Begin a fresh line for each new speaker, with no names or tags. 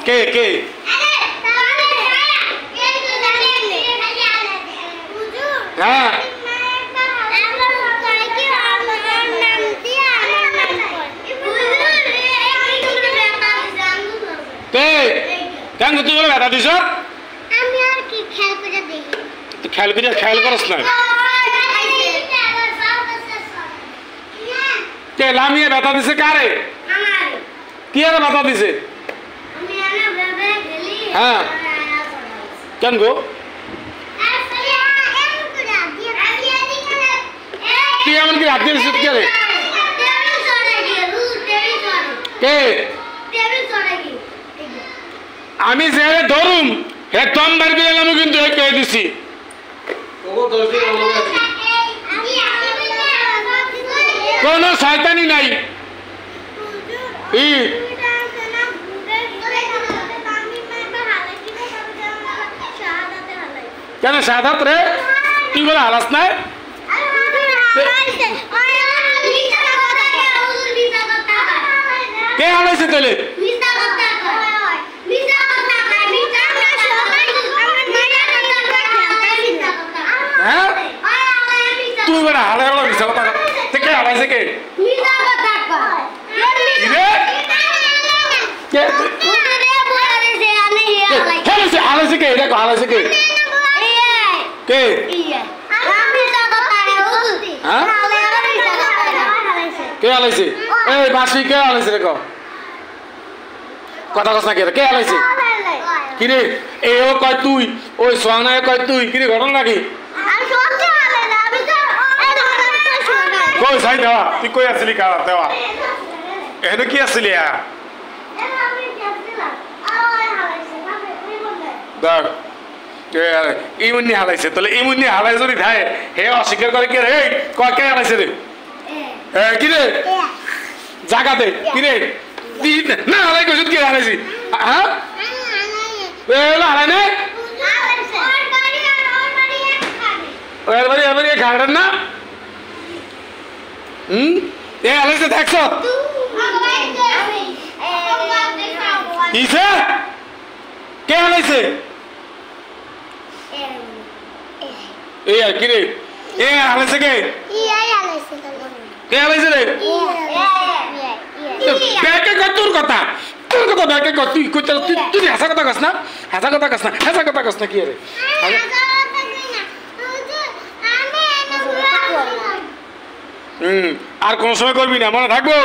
কে কে হ্যাঁ কে কেন তুই বলে ব্যথা দিছ খেয়াল করে খেয়াল করস না কে লামিয়ে ব্যথা দিছে কারে কি আর ব্যথা দিছে হ্যাঁ কেন গো তুই এমন কি হাত দিয়ে কে রে কে আমি যে ধরুম হে তম বাড়ি এলাম কিন্তু কে দিছি কোন শয়তানি নাই কেন সাধাত রে তুই বলে হালাস না কে হালাইছে তাহলে হ্যাঁ তুই বলে হালাই হলো মিশা কথা কে হালাইছে কে হালাইছে কে দেখো হালাইছে কে কে কে হালাইছে এই বাসি কে হালাইছে দেখো কথা কস না কে হালাইছে কিরে এও কয় তুই ওই সোহানায় কয় তুই কিরে ঘটনা নাকি কই সাই দেওয়া তুই কই আসলি কারা দেওয়া এখানে কি আসলি দেখ ইমুন্নি হালাইছে তাহলে ইমুন্নি হালাই যদি ধায় হে অস্বীকার করে কে রে কয় কে হালাইছে রে কিরে জাগাতে কিরে না হালাই কইছ কি হালাইছি হ্যাঁ হালাই না এবারে খাড়েন না এ হালাইছে দেখছ কিসে কে হালাইছে এই আর কি রে এ হালাইছে কে কে হালাইছে রে ব্যাকে কর তোর কথা ব্যাকে কর তুই তুই হাসা কথা কস না হাসা কথা কস না কি রে আর কোন সময় করবি না মনে থাকবো